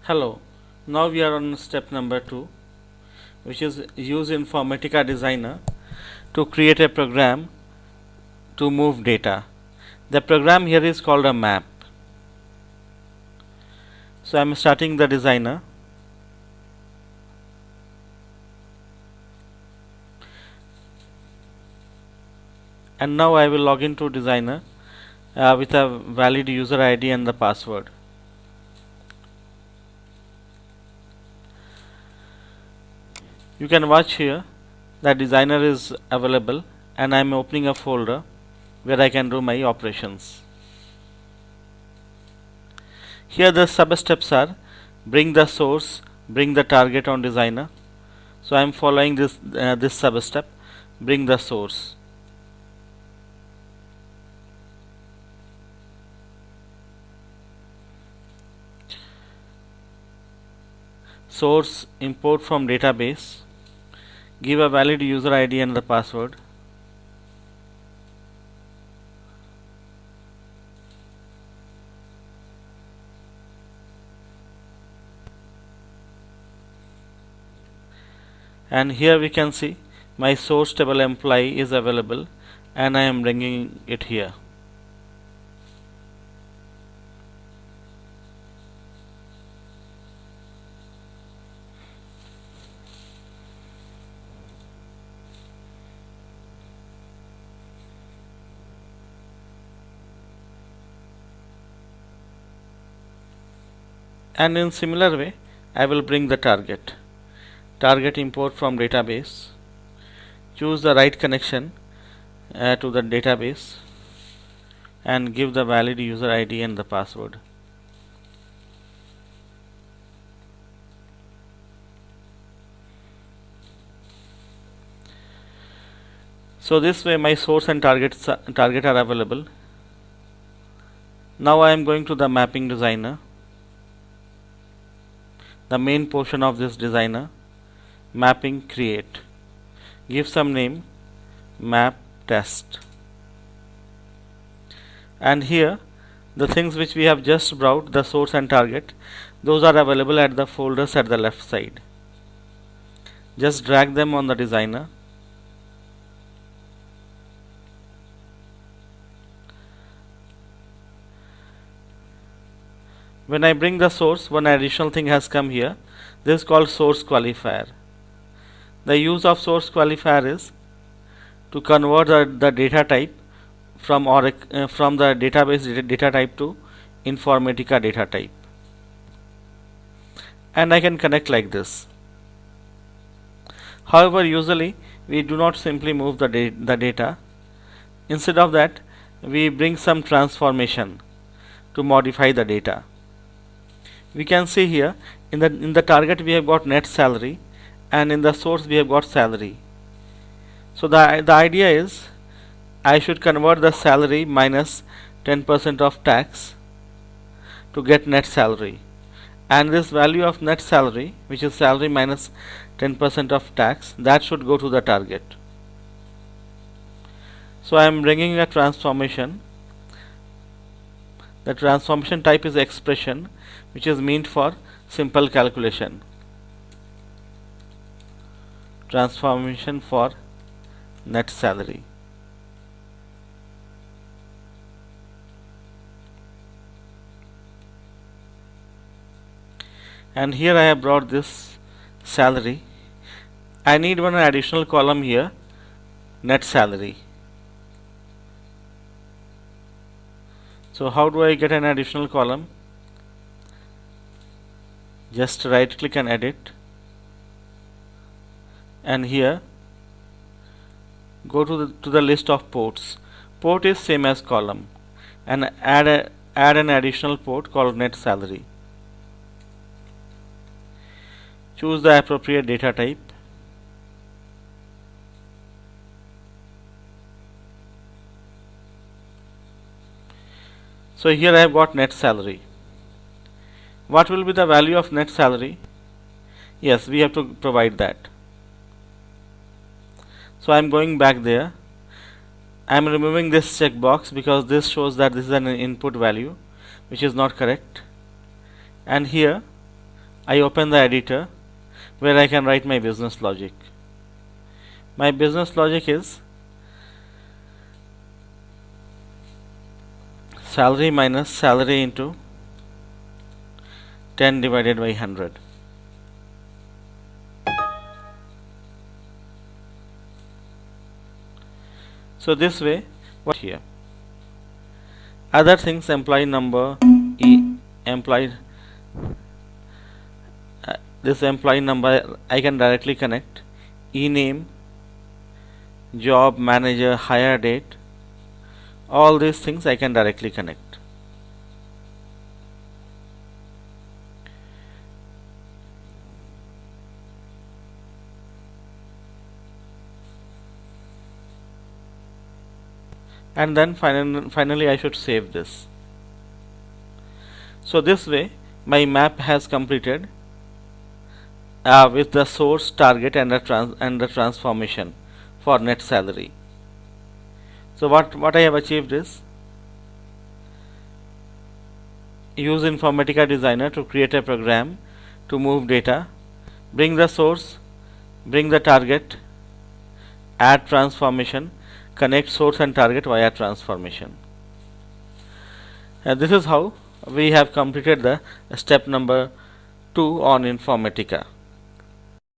Hello, now we are on step number 2, which is use Informatica Designer to create a program to move data. The program here is called a map. So I am starting the designer. And now I will log into designer with a valid user ID and the password. You can watch here that designer is available and I am opening a folder where I can do my operations. Here the sub steps are bring the source, bring the target on designer. So I am following this sub step, bring the source. Source import from database, give a valid user ID and the password. And here we can see my source table employee is available and I am bringing it here. And in similar way I will bring the target. Target import from database. Choose the right connection to the database and give the valid user ID and the password. So this way my source and target are available. Now I am going to the mapping designer, the main portion of this designer, mapping create. Give some name, map test. And here the things which we have just brought, the source and target, those are available at the folders at the left side. Just drag them on the designer. When I bring the source, one additional thing has come here. This is called source qualifier. The use of source qualifier is to convert the data type from the database data type to Informatica data type. And I can connect like this. However, usually we do not simply move the data. Instead of that, we bring some transformation to modify the data. We can see here in the target we have got net salary and in the source we have got salary. So the idea is I should convert the salary minus 10% of tax to get net salary, and this value of net salary, which is salary minus 10% of tax, that should go to the target. So I am bringing a transformation. The transformation type is expression, which is meant for simple calculation. Transformation for net salary. And here I have brought this salary. I need one additional column here, net salary. So how do I get an additional column? Just right click and edit, and here go to the list of ports. Port is same as column, and add an additional port called net salary. Choose the appropriate data type. So here I have got net salary. What will be the value of net salary? Yes, we have to provide that. So I am going back there. I am removing this checkbox because this shows that this is an input value which is not correct. And here I open the editor where I can write my business logic. My business logic is salary minus salary into 10 divided by 100. So this way, what here? Other things, employee number, this employee number I can directly connect. E-name, job, manager, hire date, all these things I can directly connect. And then finally I should save this. So this way my map has completed with the source, target, and the transformation for net salary. So what I have achieved is use Informatica Designer to create a program to move data, bring the source, bring the target, add transformation, connect source and target via transformation. And this is how we have completed the step number 2 on Informatica.